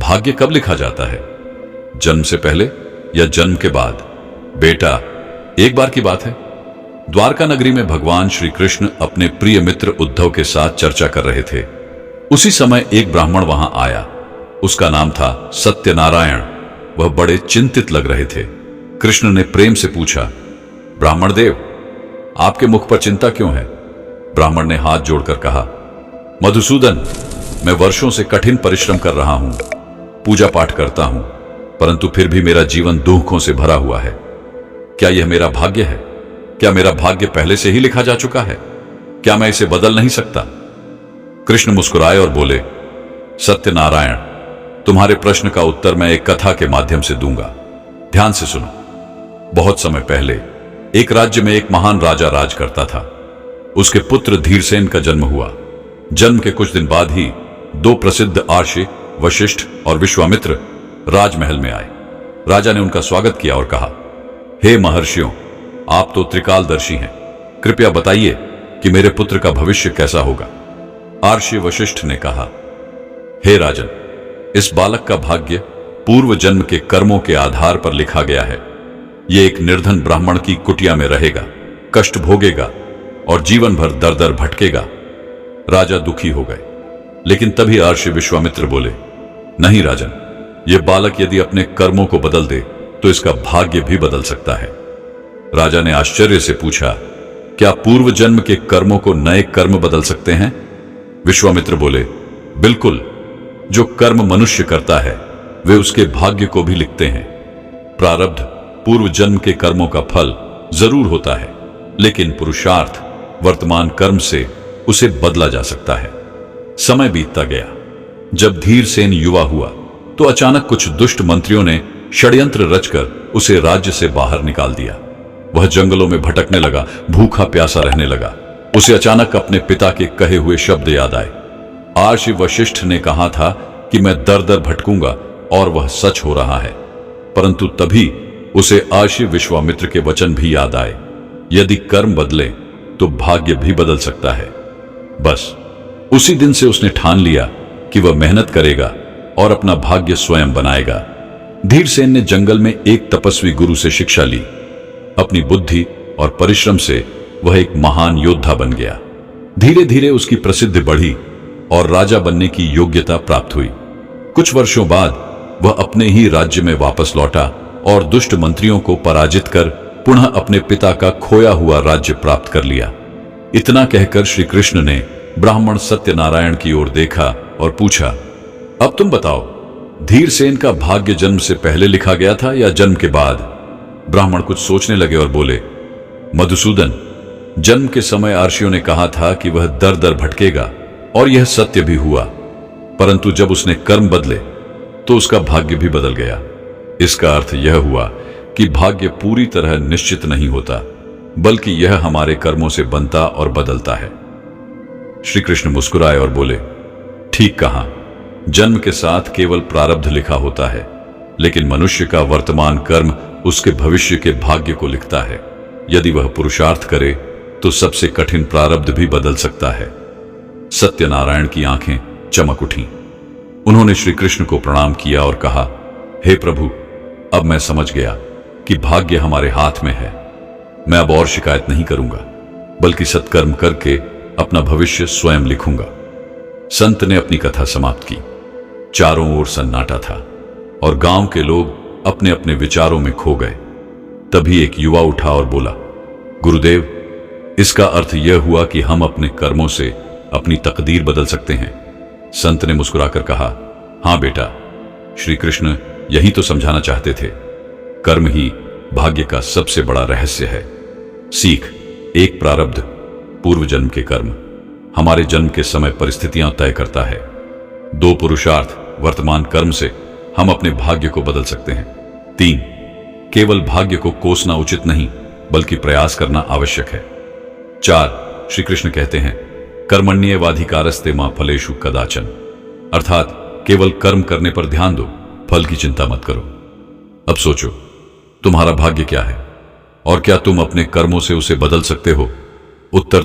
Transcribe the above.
भाग्य कब लिखा जाता है, जन्म से पहले या जन्म के बाद? बेटा, एक बार की बात है, द्वारका नगरी में भगवान श्री कृष्ण अपने प्रिय मित्र उद्धव के साथ चर्चा कर रहे थे। उसी समय एक ब्राह्मण वहां आया। उसका नाम था सत्यनारायण। वह बड़े चिंतित लग रहे थे। कृष्ण ने प्रेम से पूछा, ब्राह्मण देव, आपके मुख पर चिंता क्यों है? ब्राह्मण ने हाथ जोड़कर कहा, मधुसूदन, मैं वर्षों से कठिन परिश्रम कर रहा हूं, पूजा पाठ करता हूं, परंतु फिर भी मेरा जीवन दुखों से भरा हुआ है। क्या यह मेरा भाग्य है? क्या मेरा भाग्य पहले से ही लिखा जा चुका है? क्या मैं इसे बदल नहीं सकता? कृष्ण मुस्कुराए और बोले, सत्यनारायण, तुम्हारे प्रश्न का उत्तर मैं एक कथा के माध्यम से दूंगा। ध्यान से सुनो। बहुत समय पहले एक राज्य में एक महान राजा राज करता था। उसके पुत्र धीरसेन का जन्म हुआ। जन्म के कुछ दिन बाद ही दो प्रसिद्ध आर्षि वशिष्ठ और विश्वामित्र राजमहल में आए। राजा ने उनका स्वागत किया और कहा, हे महर्षियों, आप तो त्रिकालदर्शी हैं, कृपया बताइए कि मेरे पुत्र का भविष्य कैसा होगा। आर्षि वशिष्ठ ने कहा, हे राजन, इस बालक का भाग्य पूर्व जन्म के कर्मों के आधार पर लिखा गया है। यह एक निर्धन ब्राह्मण की कुटिया में रहेगा, कष्ट भोगेगा और जीवन भर दर दर भटकेगा। राजा दुखी हो गए, लेकिन तभी आर्षि विश्वामित्र बोले, नहीं राजन, यह बालक यदि अपने कर्मों को बदल दे तो इसका भाग्य भी बदल सकता है। राजा ने आश्चर्य से पूछा, क्या पूर्व जन्म के कर्मों को नए कर्म बदल सकते हैं? विश्वामित्र बोले, बिल्कुल, जो कर्म मनुष्य करता है वे उसके भाग्य को भी लिखते हैं। प्रारब्ध पूर्व जन्म के कर्मों का फल जरूर होता है, लेकिन पुरुषार्थ वर्तमान कर्म से उसे बदला जा सकता है। समय बीतता गया। जब धीरसेन युवा हुआ तो अचानक कुछ दुष्ट मंत्रियों ने षड्यंत्र रचकर उसे राज्य से बाहर निकाल दिया। वह जंगलों में भटकने लगा, भूखा प्यासा रहने लगा। उसे अचानक अपने पिता के कहे हुए शब्द याद आए। आर्षि वशिष्ठ ने कहा था कि मैं दर दर भटकूंगा, और वह सच हो रहा है। परंतु तभी उसे आर्षि विश्वामित्र के वचन भी याद आए, यदि कर्म बदले तो भाग्य भी बदल सकता है। बस उसी दिन से उसने ठान लिया कि वह मेहनत करेगा और अपना भाग्य स्वयं बनाएगा। धीरसेन ने जंगल में एक तपस्वी गुरु से शिक्षा ली। अपनी बुद्धि और परिश्रम से वह एक महान योद्धा बन गया। धीरे धीरे उसकी प्रसिद्धि बढ़ी और राजा बनने की योग्यता प्राप्त हुई। कुछ वर्षों बाद वह अपने ही राज्य में वापस लौटा और दुष्ट मंत्रियों को पराजित कर पुनः अपने पिता का खोया हुआ राज्य प्राप्त कर लिया। इतना कहकर श्री कृष्ण ने ब्राह्मण सत्यनारायण की ओर देखा और पूछा, अब तुम बताओ, धीरसेन का भाग्य जन्म से पहले लिखा गया था या जन्म के बाद? ब्राह्मण कुछ सोचने लगे और बोले, मधुसूदन, जन्म के समय आर्षियों ने कहा था कि वह दर दर भटकेगा, और यह सत्य भी हुआ। परंतु जब उसने कर्म बदले तो उसका भाग्य भी बदल गया। इसका अर्थ यह हुआ कि भाग्य पूरी तरह निश्चित नहीं होता, बल्कि यह हमारे कर्मों से बनता और बदलता है। श्री कृष्ण मुस्कुराए और बोले, ठीक कहा, जन्म के साथ केवल प्रारब्ध लिखा होता है, लेकिन मनुष्य का वर्तमान कर्म उसके भविष्य के भाग्य को लिखता है। यदि वह पुरुषार्थ करे तो सबसे कठिन प्रारब्ध भी बदल सकता है। सत्यनारायण की आंखें चमक उठी। उन्होंने श्री कृष्ण को प्रणाम किया और कहा, हे प्रभु, अब मैं समझ गया कि भाग्य हमारे हाथ में है। मैं अब और शिकायत नहीं करूंगा, बल्कि सत्कर्म करके अपना भविष्य स्वयं लिखूंगा। संत ने अपनी कथा समाप्त की। चारों ओर सन्नाटा था और गांव के लोग अपने अपने विचारों में खो गए। तभी एक युवा उठा और बोला, गुरुदेव, इसका अर्थ यह हुआ कि हम अपने कर्मों से अपनी तकदीर बदल सकते हैं। संत ने मुस्कुराकर कहा, हां बेटा, श्री कृष्ण यही तो समझाना चाहते थे। कर्म ही भाग्य का सबसे बड़ा रहस्य है। सीख, एक प्रारब्ध, पूर्व जन्म के कर्म, हमारे जन्म के समय परिस्थितियां तय करता है। दो पुरुषार्थ, वर्तमान कर्म से हम अपने भाग्य को बदल सकते हैं। 3, केवल भाग्य को कोसना उचित नहीं, बल्कि प्रयास करना आवश्यक है। 4, श्री कृष्ण कहते हैं, कर्मण्येवाधिकारस्ते मा फलेषु कदाचन, अर्थात केवल कर्म करने पर ध्यान दो, फल की चिंता मत करो। अब सोचो, तुम्हारा भाग्य क्या है और क्या तुम अपने कर्मों से उसे बदल सकते हो? उत्तर